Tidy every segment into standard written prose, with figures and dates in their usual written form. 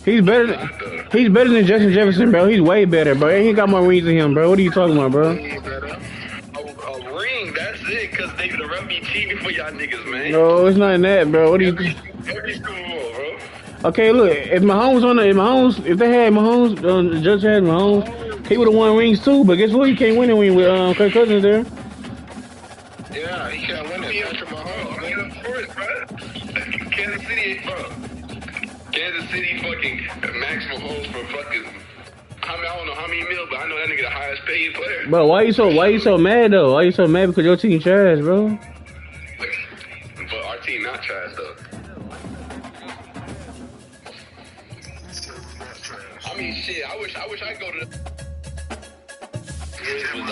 He's better than he's better than Justin Jefferson, bro. He's way better, bro. He got more rings than him, bro. What are you talking about, bro? A ring, that's it, because the ref be cheating for y'all niggas, man. No, it's not in that, bro. What are you? Every Super Bowl, bro. Okay, look. If they had Mahomes, Judge had Mahomes, he would have won rings too. But guess what? He can't win a ring with Kirk Cousins there. Yeah, he can't win it. Patrick Mahomes, man. Of course, bro. Kansas City, bro. Kansas City fucking Max Mahomes for fucking. I don't know how many mil, but I know that nigga the highest paid player. Bro, why you so mad though? Why you so mad because your team trash, bro? But our team not trash though. I mean, shit. I wish I could go to the rugby.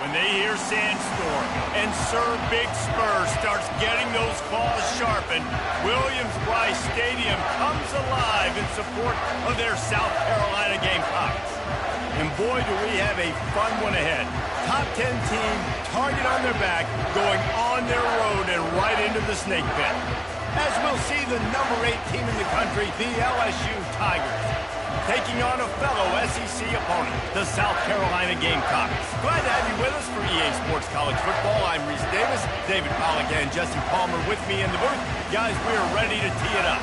When they hear Sandstorm and Sir Big Spur starts getting those claws sharpened, Williams-Brice Stadium comes alive in support of their South Carolina Gamecocks. And boy, do we have a fun one ahead. Top 10 team, target on their back, going on their road and right into the snake pit. As we'll see the number 8 team in the country, the LSU Tigers, taking on a fellow SEC opponent, the South Carolina Gamecocks. Glad to have you with us for EA Sports College Football. I'm Reese Davis, David Pollack and Justin Palmer with me in the booth. Guys, we are ready to tee it up.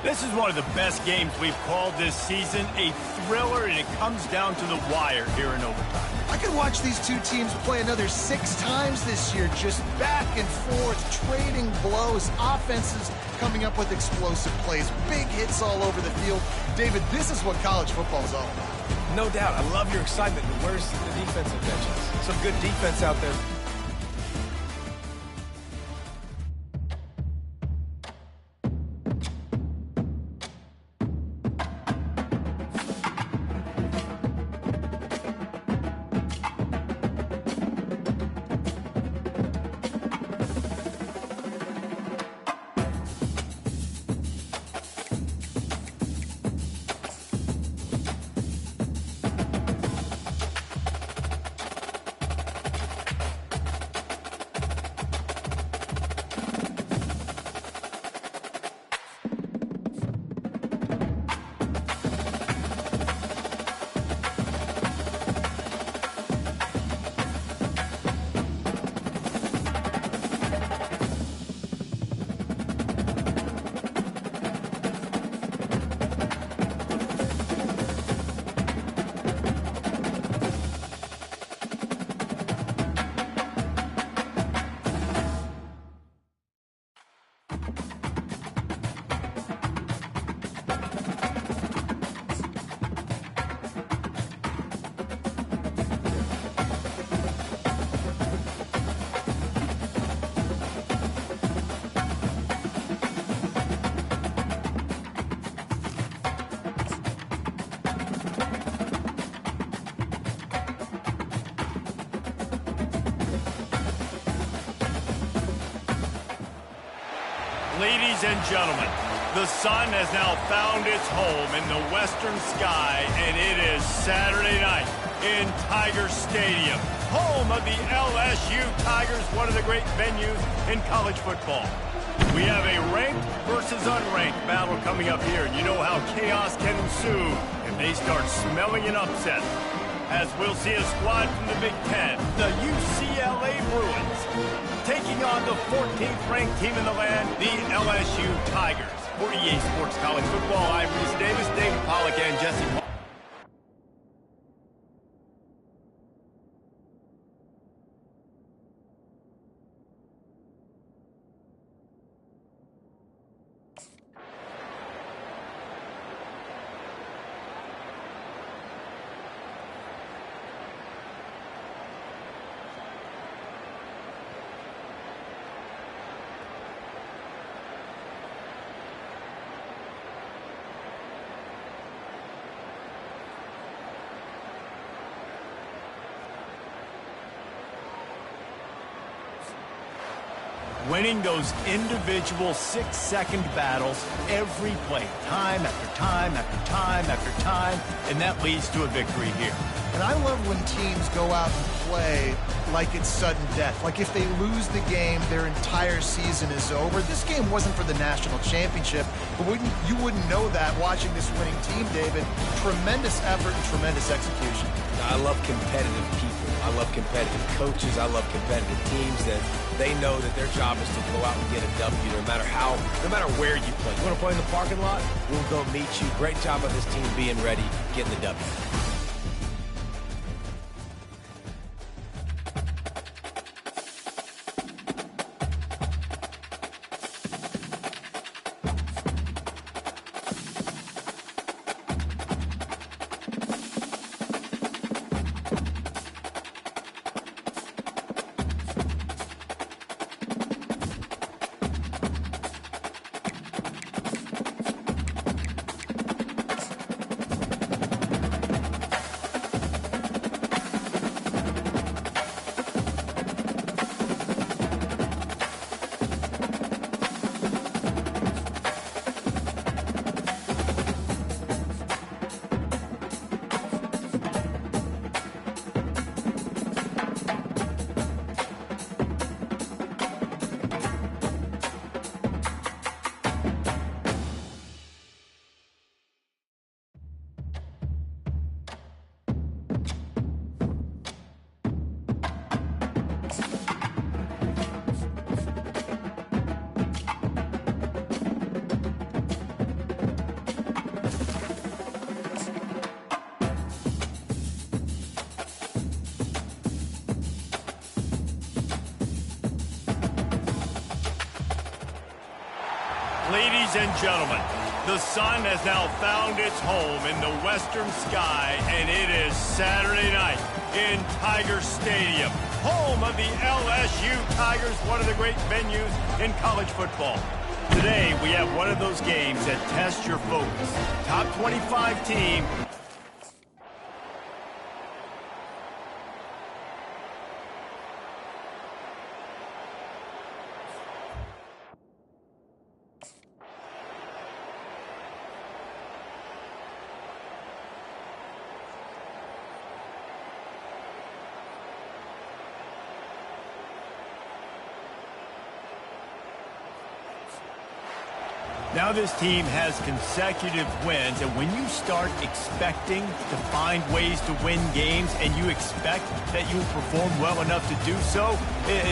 This is one of the best games we've called this season, a thriller, and it comes down to the wire here in overtime. I could watch these two teams play another 6 times this year, just back and forth, trading blows, offenses coming up with explosive plays, big hits all over the field. David, this is what college football is all about. No doubt. I love your excitement, but where's the defensive benches? Some good defense out there. Ladies and gentlemen, the sun has now found its home in the western sky, and it is Saturday night in Tiger Stadium, home of the LSU Tigers, one of the great venues in college football. We have a ranked versus unranked battle coming up here, and you know how chaos can ensue if they start smelling an upset. As we'll see a squad from the Big Ten, the UCLA Bruins, taking on the 14th ranked team in the land, the LSU Tigers. For EA Sports College Football, I'm Reese Davis, David Pollack, and Jesse Paul. Winning those individual 6-second battles every play, time after time after time after time, and that leads to a victory here. And I love when teams go out and play like it's sudden death. Like if they lose the game, their entire season is over. This game wasn't for the national championship, but you wouldn't know that watching this winning team, David. Tremendous effort and tremendous execution. I love competitive people. I love competitive coaches. I love competitive teams that they know that their job is to go out and get a W no matter where you play. You want to play in the parking lot? We'll go meet you. Great job by this team being ready, getting the W. Ladies and gentlemen, the sun has now found its home in the western sky, and it is Saturday night in Tiger Stadium, home of the LSU Tigers, one of the great venues in college football. Today, we have one of those games that tests your focus. Top 25 team. Now this team has consecutive wins, and when you start expecting to find ways to win games and you expect that you will perform well enough to do so,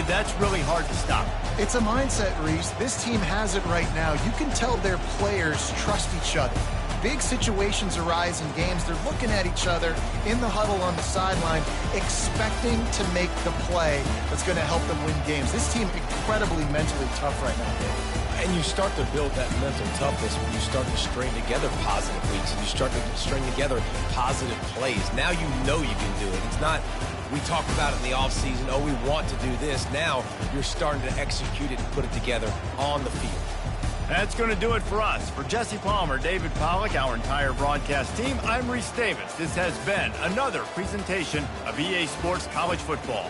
that's really hard to stop. It's a mindset, Reese. This team has it right now. You can tell their players trust each other. Big situations arise in games. They're looking at each other in the huddle on the sideline, expecting to make the play that's going to help them win games. This team incredibly mentally tough right now, Dave. And you start to build that mental toughness when you start to string together positive weeks and you start to string together positive plays. Now you know you can do it. It's not, we talk about it in the offseason, oh, we want to do this. Now you're starting to execute it and put it together on the field. That's going to do it for us. For Jesse Palmer, David Pollack, our entire broadcast team, I'm Reese Davis. This has been another presentation of EA Sports College Football.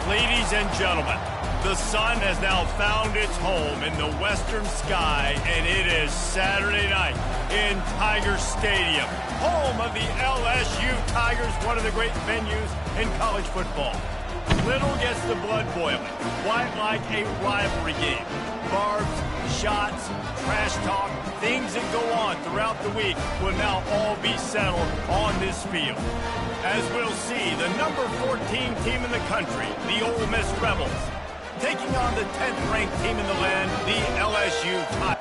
Ladies and gentlemen, the sun has now found its home in the western sky, and it is Saturday night in Tiger Stadium, home of the LSU Tigers, one of the great venues in college football. Little gets the blood boiling, quite like a rivalry game. Barbs, shots, trash talk, things that go on throughout the week will now all be settled on this field. As we'll see, the number 14 team in the country, the Ole Miss Rebels, taking on the 10th-ranked team in the land, the LSU Tigers.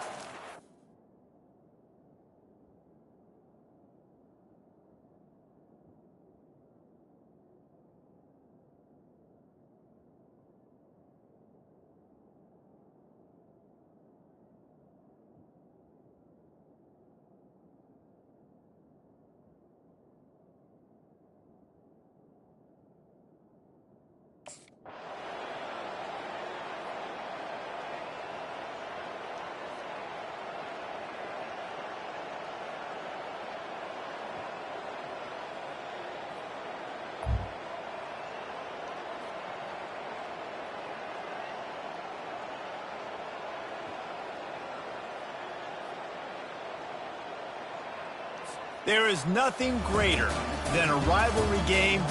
There is nothing greater than a rivalry game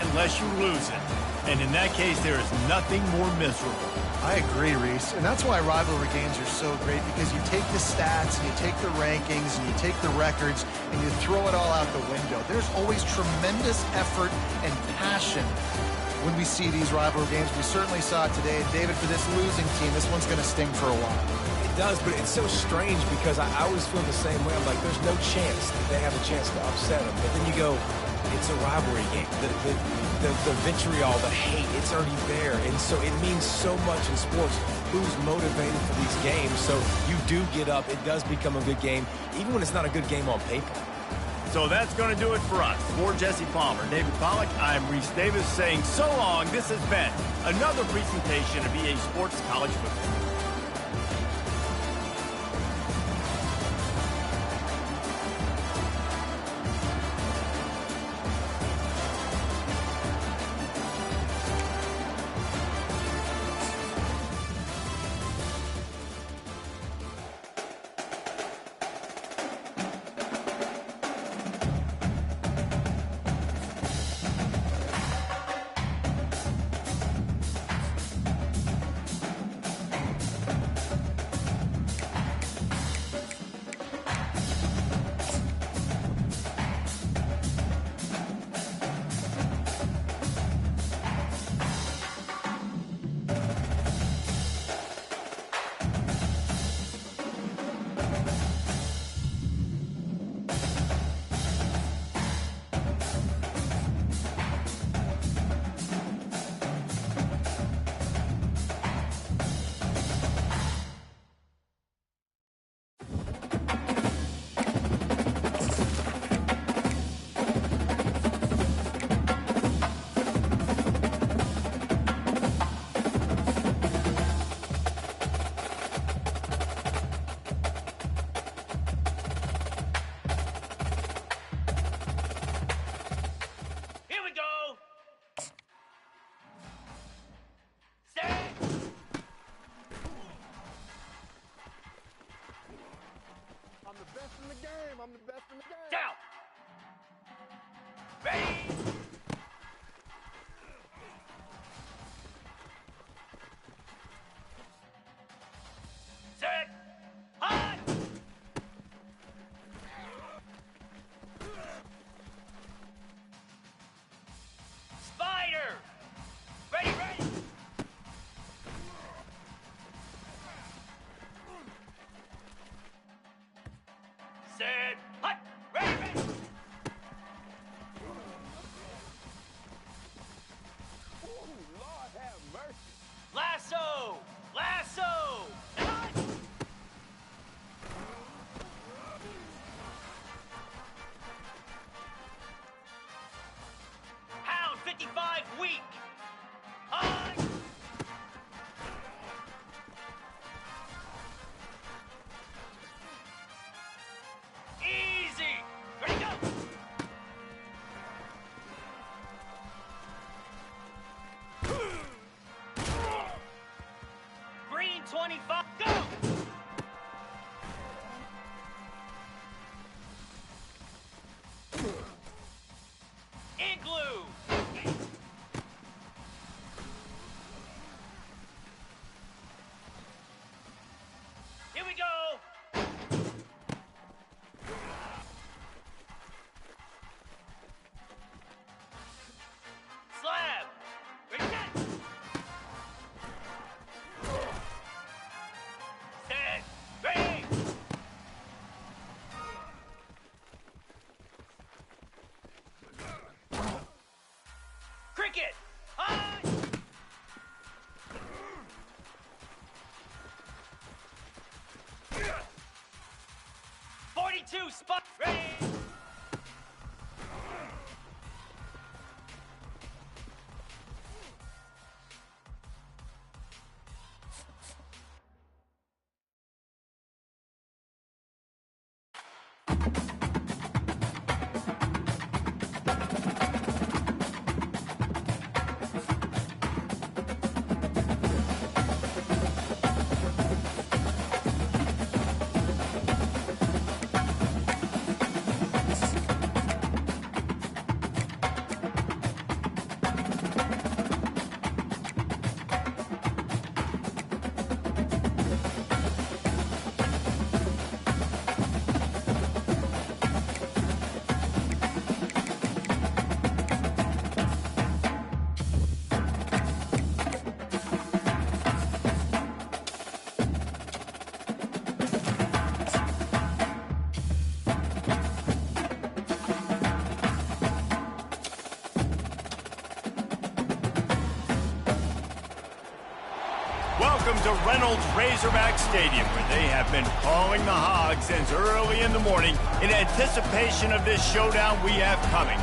unless you lose it. And in that case, there is nothing more miserable. I agree, Reese. And that's why rivalry games are so great, because you take the stats, and you take the rankings, and you take the records, and you throw it all out the window. There's always tremendous effort and passion when we see these rivalry games. We certainly saw it today. And David, for this losing team, this one's going to sting for a while. It does, but it's so strange because I always feel the same way. I'm like, there's no chance that they have a chance to upset them. But then you go, it's a rivalry game. The vitriol, the hate, it's already there. And so it means so much in sports. Who's motivated for these games? So you do get up. It does become a good game, even when it's not a good game on paper. So that's going to do it for us. For Jesse Palmer, David Pollack, I'm Reese Davis saying so long. This has been another presentation of EA Sports College Football. 25, go! Igloo! Here we go! Slab! Reset! Set! Ready! Cricket! High! .42 spot ready! Welcome to Reynolds Razorback Stadium, where they have been calling the Hogs since early in the morning in anticipation of this showdown we have coming.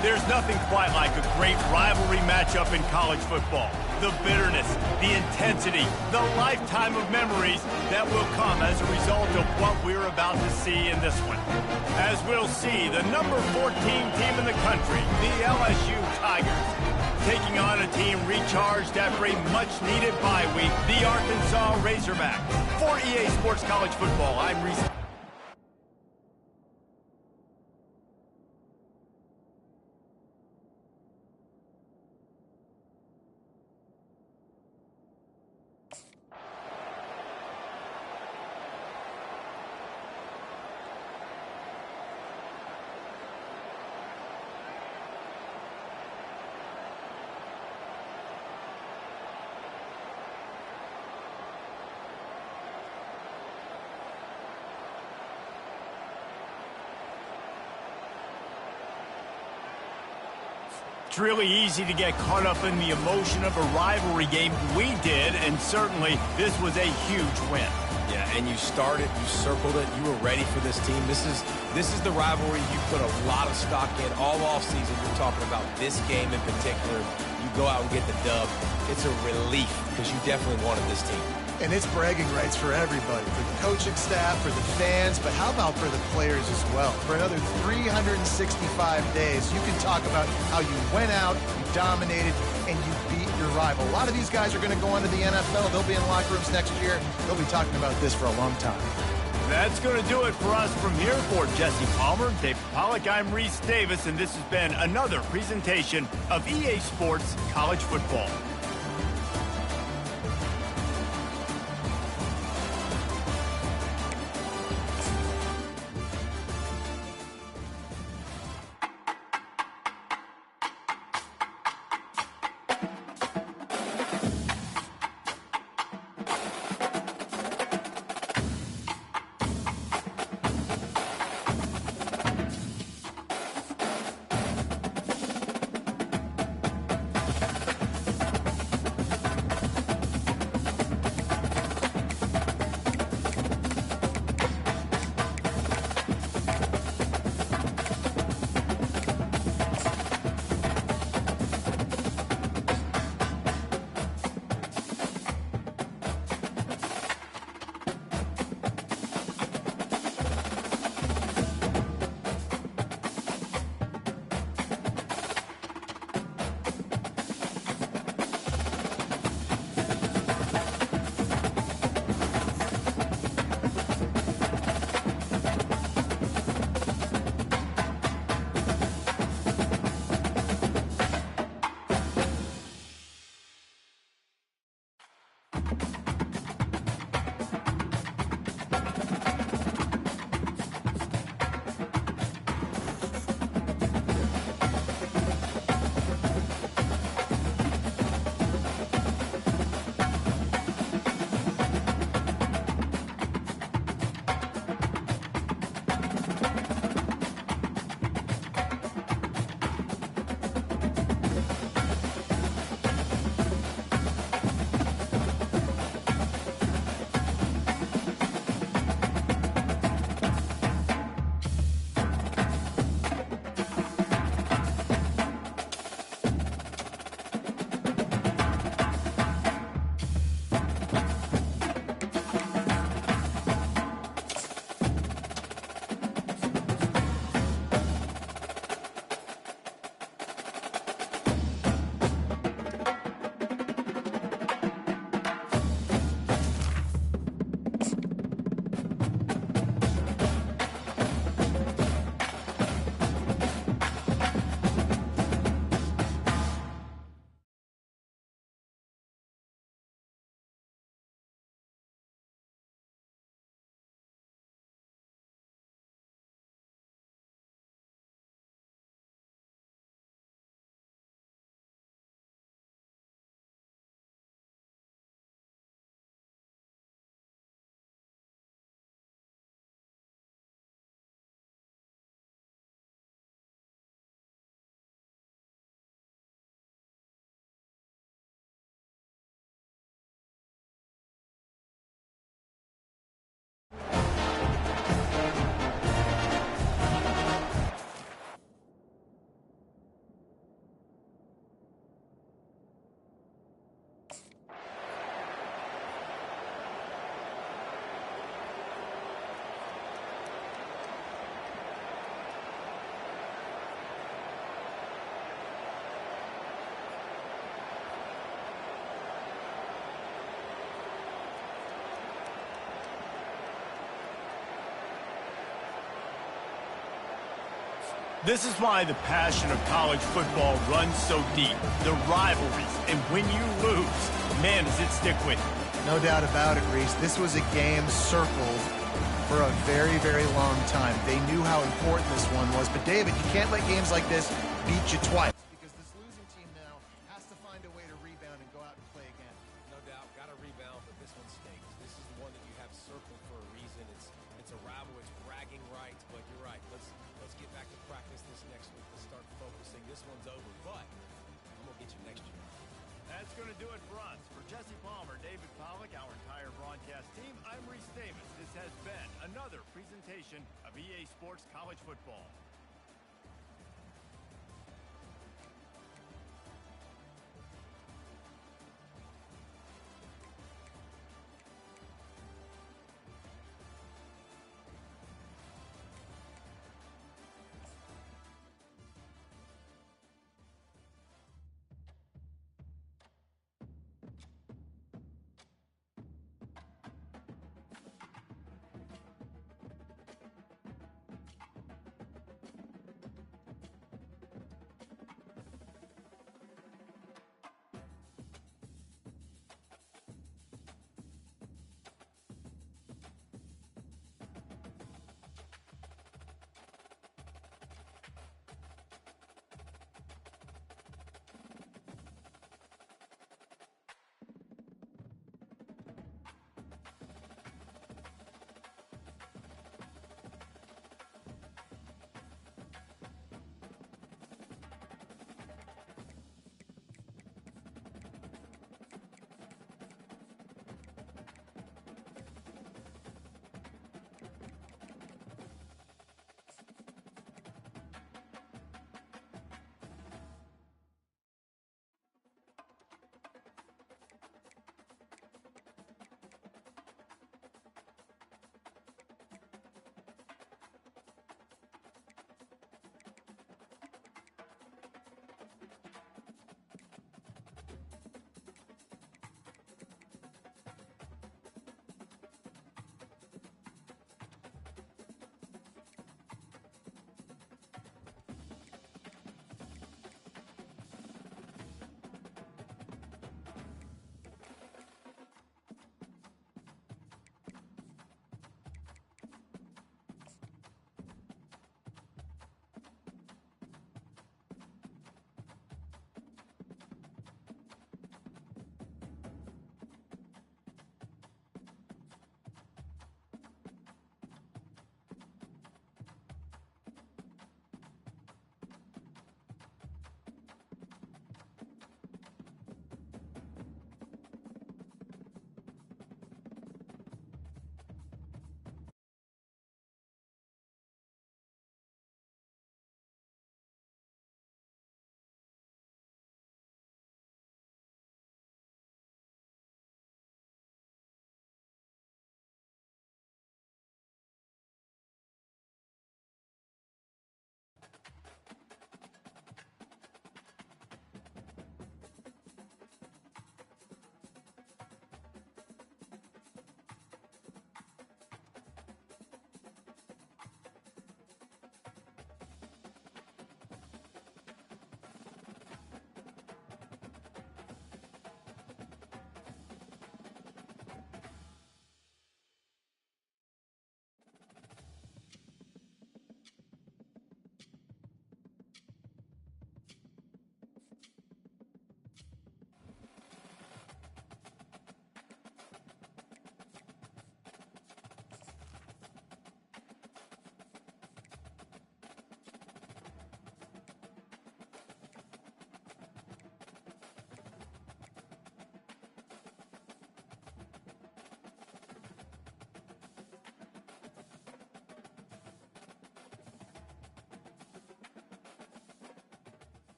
There's nothing quite like a great rivalry matchup in college football. The bitterness, the intensity, the lifetime of memories that will come as a result of what we're about to see in this one. As we'll see, the number 14 team in the country, the LSU Tigers, taking on a team recharged after a much-needed bye week, the Arkansas Razorbacks. For EA Sports College Football, I'm Reese. It's really easy to get caught up in the emotion of a rivalry game. We did, and certainly this was a huge win. Yeah, and you started, you circled it, you were ready for this team. This is the rivalry you put a lot of stock in all offseason. You're talking about this game in particular. You go out and get the dub. It's a relief because you definitely wanted this team. And it's bragging rights for everybody, for the coaching staff, for the fans, but how about for the players as well? For another 365 days, you can talk about how you went out, you dominated, and you beat your rival. A lot of these guys are going to go on to the NFL. They'll be in locker rooms next year. They'll be talking about this for a long time. That's going to do it for us from here. For Jesse Palmer, Dave Pollock, I'm Reese Davis, and this has been another presentation of EA Sports College Football. This is why the passion of college football runs so deep. The rivalries, and when you lose, man, does it stick with you. No doubt about it, Reese. This was a game circled for a very, very long time. They knew how important this one was. But, David, you can't let games like this beat you twice, because this losing team now has to find a way to rebound and go out and play again. No doubt, got to rebound, but this one stinks. This is the one that you have circled for a reason. It's a rival, it's bragging rights, but you're right. Let's get back to practice this next week. Let's start focusing. This one's over, but I'm going to get you next year. That's going to do it for us. For Jesse Palmer, David Pollack, our entire broadcast team, I'm Reese Davis. This has been another presentation of EA Sports College Football.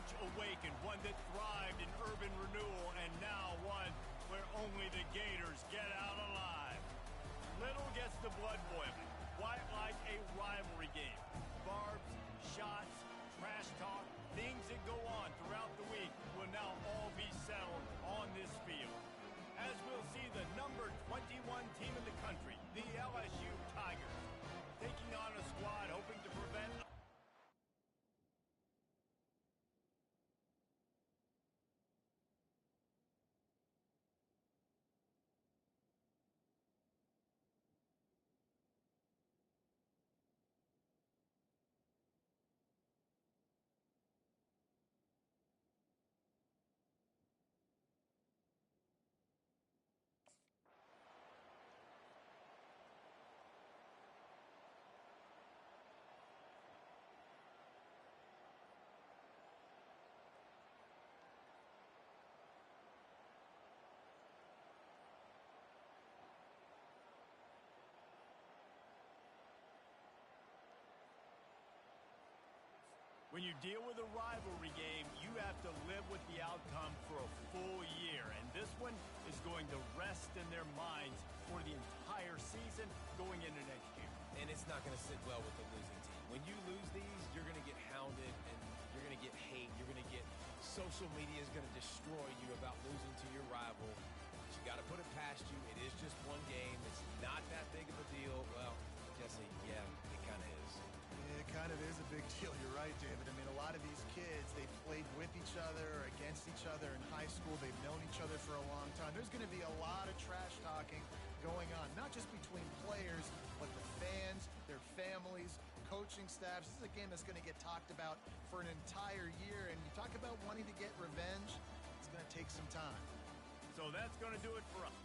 much awakened, one that thrived in urban renewal, and now one where only the Gators get out alive. Little gets the blood boiling, quite like a rivalry game. Barbs, shots, trash talk, things that go on throughout the week will now all be settled on this field. As we'll see the number 21 team in the country, the LSU Tigers, taking on a squad hoping to prevent When you deal with a rivalry game, you have to live with the outcome for a full year. And this one is going to rest in their minds for the entire season going into next year. And it's not going to sit well with the losing team. When you lose these, you're going to get hounded and you're going to get hate. You're going to get social media is going to destroy you about losing to your rival. But you got to put it past you. It is just one game. It's not that big of a deal. Well, Jesse, yeah, it kind of is. It kind of is a big deal. You're right, David. I mean, a lot of these kids, they played with each other or against each other in high school. They've known each other for a long time. There's going to be a lot of trash talking going on, not just between players, but the fans, their families, coaching staffs. This is a game that's going to get talked about for an entire year. And you talk about wanting to get revenge, it's going to take some time. So that's going to do it for us.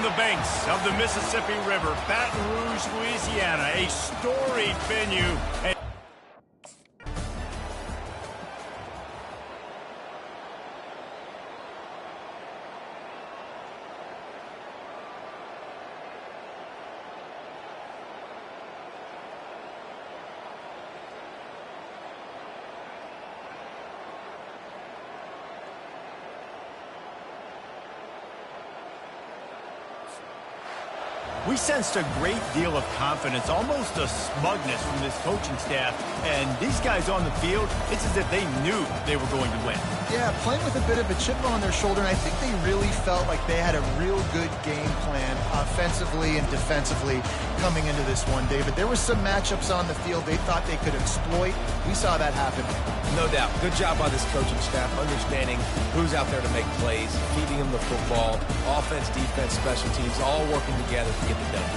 On the banks of the Mississippi River, Baton Rouge, Louisiana, a storied venue. We sensed a great deal of confidence, almost a smugness from this coaching staff. And these guys on the field, it's as if they knew they were going to win. Yeah, playing with a bit of a chip on their shoulder, and I think they really felt like they had a real good game plan offensively and defensively coming into this one, David. There were some matchups on the field they thought they could exploit. We saw that happen. No doubt. Good job by this coaching staff, understanding who's out there to make plays, feeding them the football, offense, defense, special teams, all working together to get it done.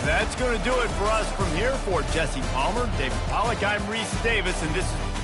That's going to do it for us from here. For Jesse Palmer, David Pollack, I'm Reese Davis, and this is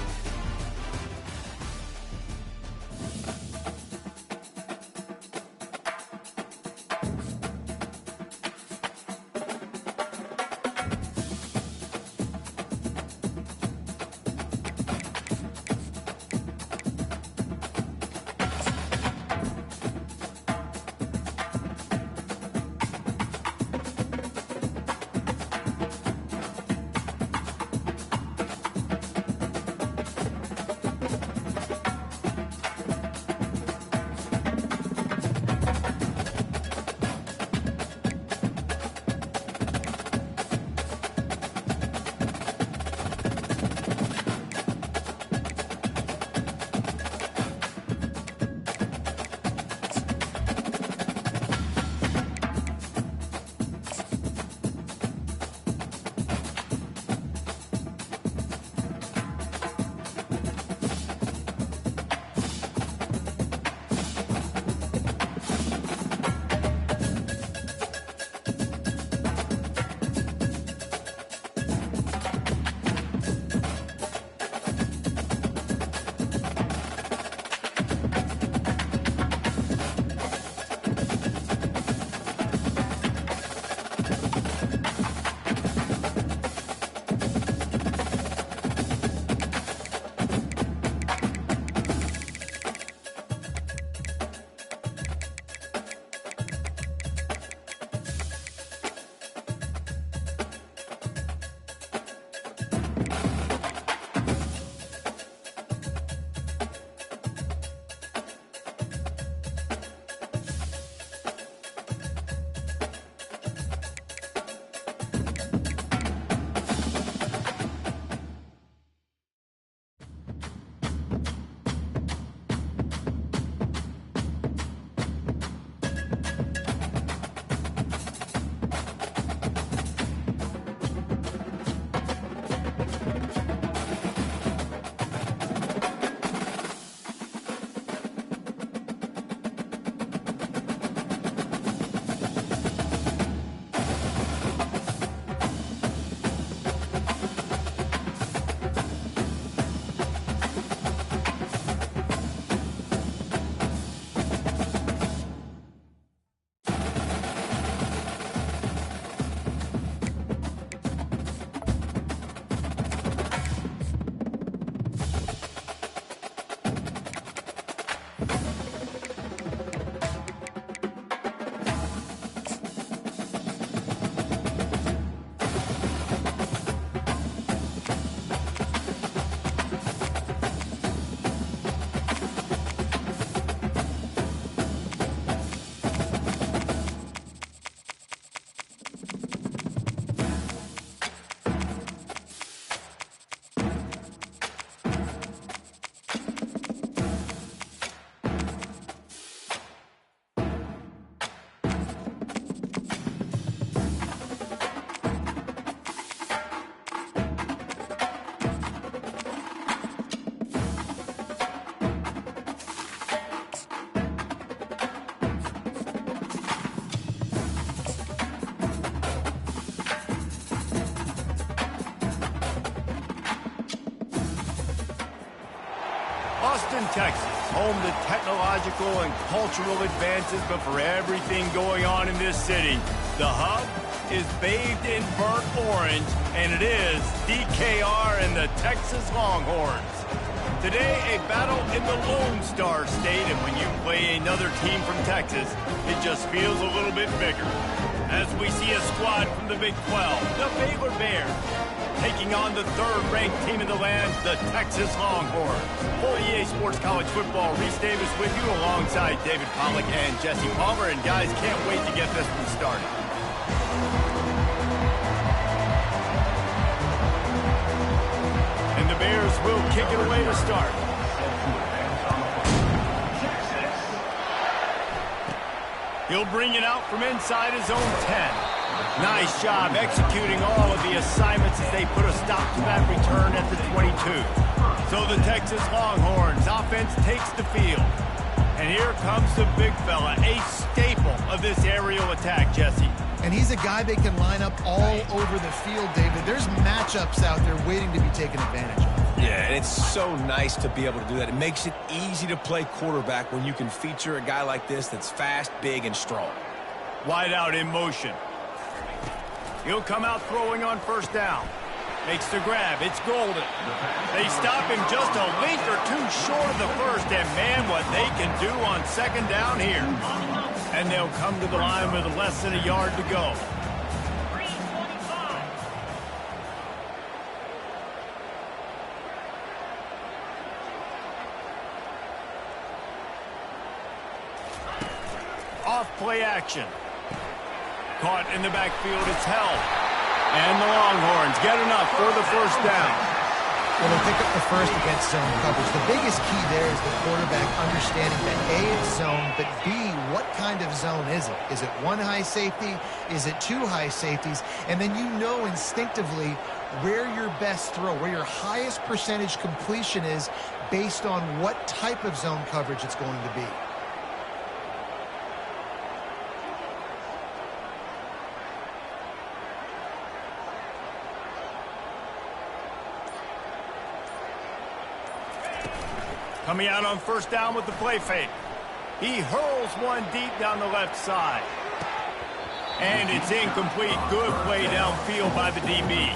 Austin, Texas, home to technological and cultural advances, but for everything going on in this city, the hub is bathed in burnt orange, and it is DKR and the Texas Longhorns. Today, a battle in the Lone Star State, and when you play another team from Texas, it just feels a little bit bigger. As we see a squad from the Big 12, the Baylor Bears, taking on the third-ranked team in the land, the Texas Longhorns. For EA Sports College Football, Reese Davis with you alongside David Pollack and Jesse Palmer. And guys, can't wait to get this one started. Bears will kick it away to start. He'll bring it out from inside his own 10. Nice job executing all of the assignments as they put a stop to that return at the 22. So the Texas Longhorns offense takes the field. And here comes the big fella, a staple of this aerial attack, Jesse. And he's a guy they can line up all over the field, David. There's matchups out there waiting to be taken advantage of. Yeah, and it's so nice to be able to do that. It makes it easy to play quarterback when you can feature a guy like this that's fast, big, and strong. Wide out in motion. He'll come out throwing on first down. Makes the grab. It's Golden. They stop him just a length or two short of the first, and man, what they can do on second down here. And they'll come to the line with less than a yard to go. Off play action. Caught in the backfield, it's held. And the Longhorns get enough for the first down. Well, they pick up the first against zone coverage. The biggest key there is the quarterback understanding that A, it's zone, but B, what kind of zone is it? Is it one high safety? Is it two high safeties? And then you know instinctively where your best throw, where your highest percentage completion is based on what type of zone coverage it's going to be. Coming out on first down with the play fake. He hurls one deep down the left side. And it's incomplete. Good play downfield by the DB.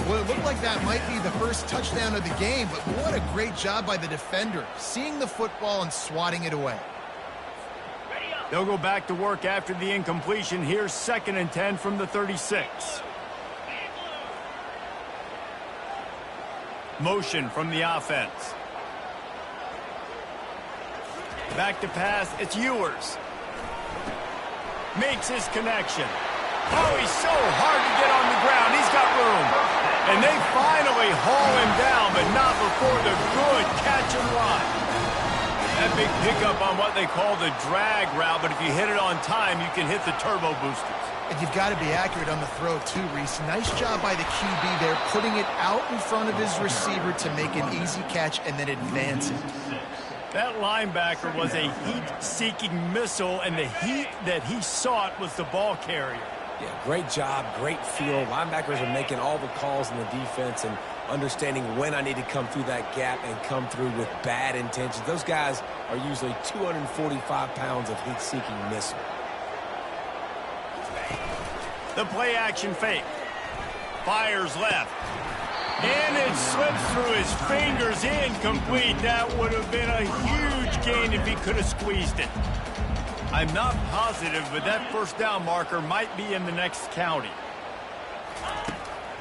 Well, it looked like that might be the first touchdown of the game, but what a great job by the defender, seeing the football and swatting it away. They'll go back to work after the incompletion. Here's 2nd and 10 from the 36. Motion from the offense. Back to pass, it's Ewers. Makes his connection. Oh, he's so hard to get on the ground. He's got room. And they finally haul him down, but not before the good catch and run. That big pickup on what they call the drag route, but if you hit it on time, you can hit the turbo boosters. And you've got to be accurate on the throw too, Reese. Nice job by the QB there, putting it out in front of his receiver to make an easy catch and then advance it. That linebacker was a heat-seeking missile, and the heat that he sought was the ball carrier. Yeah, great job, great feel. Linebackers are making all the calls in the defense and understanding when I need to come through that gap and come through with bad intentions. Those guys are usually 245 pounds of heat-seeking missile. The play-action fake. Fires left. And it slips through his fingers, incomplete. That would have been a huge gain if he could have squeezed it. I'm not positive, but that first down marker might be in the next county.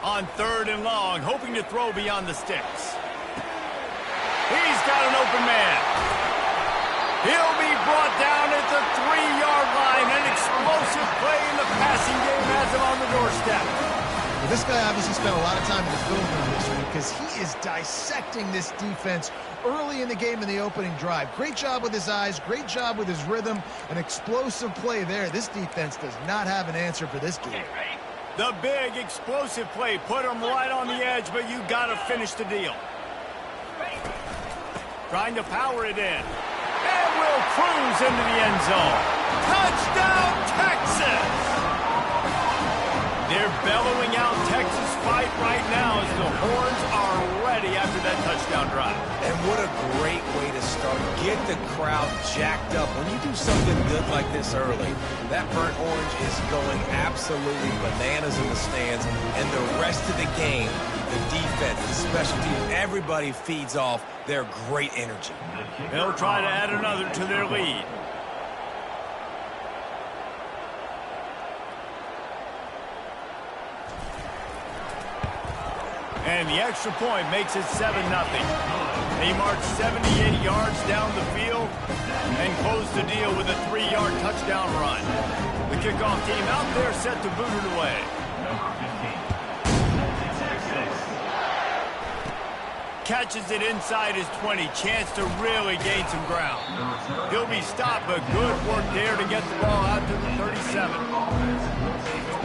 On 3rd and long, hoping to throw beyond the sticks. He's got an open man. He'll be brought down at the 3-yard line. An explosive play in the passing game has him on the doorstep. Well, this guy obviously spent a lot of time in the film room this week because he is dissecting this defense early in the game in the opening drive. Great job with his eyes, great job with his rhythm, an explosive play there. This defense does not have an answer for this dude. The big explosive play put him right on the edge, but you got to finish the deal. Trying to power it in. And will cruise into the end zone. Touchdown, Texas! They're bellowing out Texas fight right now as the Horns are ready after that touchdown drive. And what a great way to start. Get the crowd jacked up. When you do something good like this early, that burnt orange is going absolutely bananas in the stands. And the rest of the game, the defense, the special teams, everybody feeds off their great energy. They'll try to add another to their lead. And the extra point makes it 7-0. They march 78 yards down the field and close the deal with a 3-yard touchdown run. The kickoff team out there set to boot it away. Catches it inside his 20. Chance to really gain some ground. He'll be stopped, but good work there to get the ball out to the 37.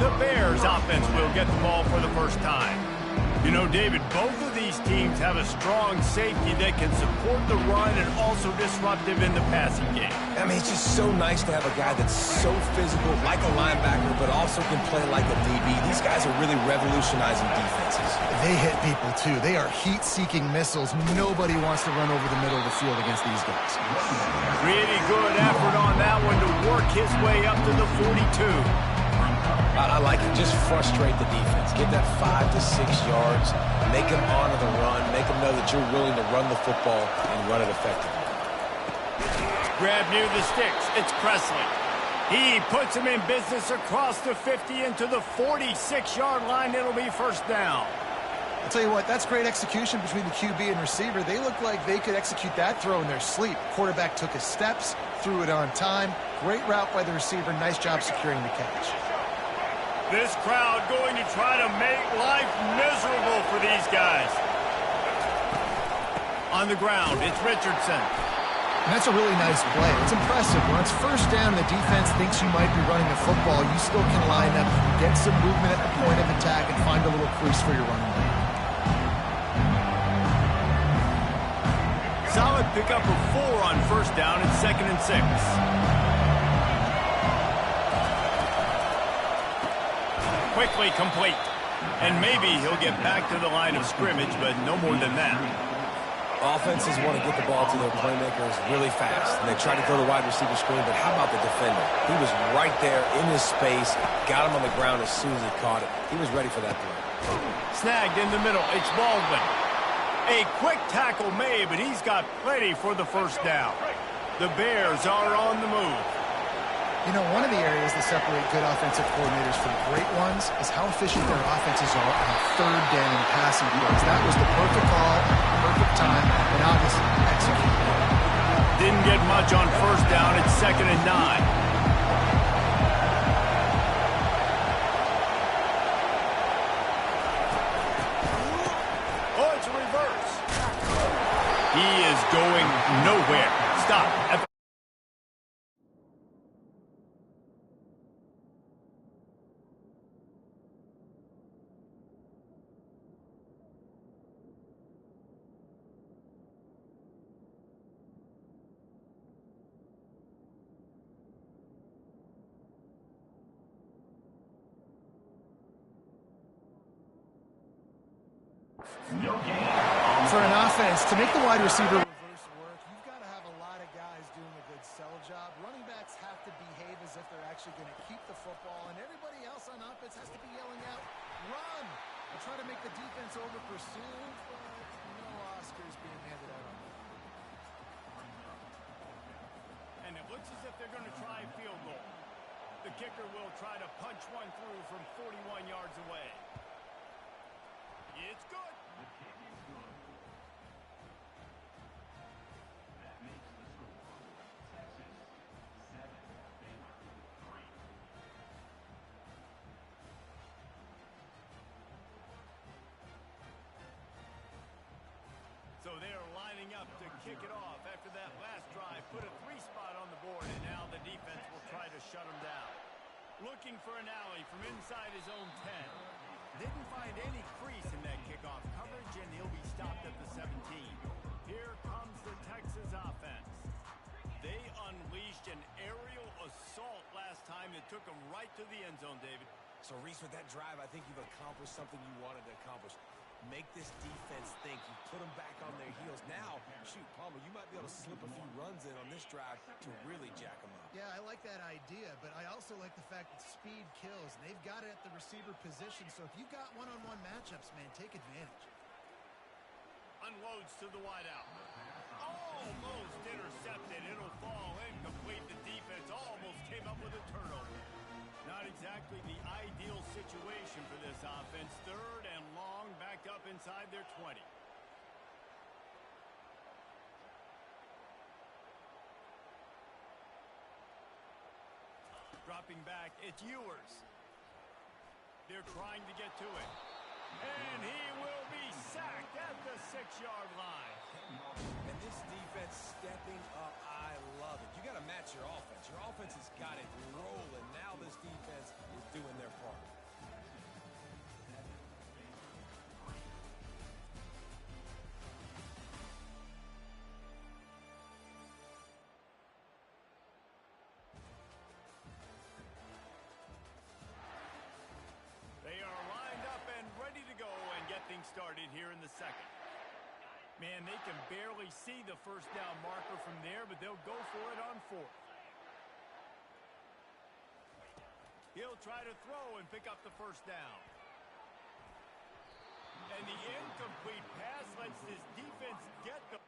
The Bears offense will get the ball for the first time. You know, David, both of these teams have a strong safety that can support the run and also disruptive in the passing game. I mean, it's just so nice to have a guy that's so physical, like a linebacker, but also can play like a DB. These guys are really revolutionizing defenses. They hit people, too. They are heat-seeking missiles. Nobody wants to run over the middle of the field against these guys. Really good effort on that one to work his way up to the 42. I like it. Just frustrate the defense. Get that 5 to 6 yards. Make them honor the run. Make them know that you're willing to run the football and run it effectively. Grab near the sticks. It's Presley. He puts him in business across the 50 into the 46-yard line. It'll be first down. I'll tell you what, that's great execution between the QB and receiver. They look like they could execute that throw in their sleep. Quarterback took his steps, threw it on time. Great route by the receiver. Nice job securing the catch. This crowd going to try to make life miserable for these guys. On the ground, it's Richardson. And that's a really nice play. It's impressive. When it's first down, the defense thinks you might be running the football. You still can line up, get some movement at the point of attack, and find a little crease for your running back. Solid pickup of 4 on first down. It's 2nd and 6. Quickly complete. And maybe he'll get back to the line of scrimmage, but no more than that. Offenses want to get the ball to their playmakers really fast, and they try to throw the wide receiver screen, but how about the defender? He was right there in his space, got him on the ground as soon as he caught it. He was ready for that play. Snagged in the middle. It's Baldwin. A quick tackle made, but he's got plenty for the first down. The Bears are on the move. You know, one of the areas that separate good offensive coordinators from great ones is how efficient their offenses are on third down passing plays. That was the perfect call, perfect time, and obviously executed. Didn't get much on first down. It's 2nd and 9. Oh, it's a reverse. He is going nowhere. Stop. For an offense, to make the wide receiver reverse work, you've got to have a lot of guys doing a good sell job. Running backs have to behave as if they're actually going to keep the football, and everybody else on offense has to be yelling out, run! I'll try to make the defense over-pursue, but no Oscars being handed out on that. And it looks as if they're going to try a field goal. The kicker will try to punch one through from 41 yards away. It's good. So they are lining up to kick it off after that last drive. Put a 3-spot on the board, and now the defense will try to shut them down. Looking for an alley from inside his own 10. Didn't find any crease in that kickoff coverage, and he'll be stopped at the 17. Here comes the Texas offense. They unleashed an aerial assault last time that took them right to the end zone, David. So, Reese, with that drive, I think you've accomplished something you wanted to accomplish. Make this defense think. You put them back on their heels. Now, shoot, Palmer, you might be able to slip a few runs in on this drive to really jack them up. Yeah, I like that idea, but I also like the fact that speed kills. They've got it at the receiver position, so if you've got one-on-one matchups, man, take advantage. Unloads to the wideout. Almost intercepted. It'll fall incomplete. The defense almost came up with a turnover. Not exactly the ideal situation for this offense. 3rd and long, back up inside their 20. Dropping back, it's Ewers. They're trying to get to it. And he will be sacked at the 6-yard line. And this defense stepping up, I love it. You got to match your offense. Your offense has got it rolling. Now this defense is doing their part. They are lined up and ready to go and get things started here in the second. Man, they can barely see the first down marker from there, but they'll go for it on 4th. He'll try to throw and pick up the first down. And the incomplete pass lets this defense get the...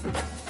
Bye.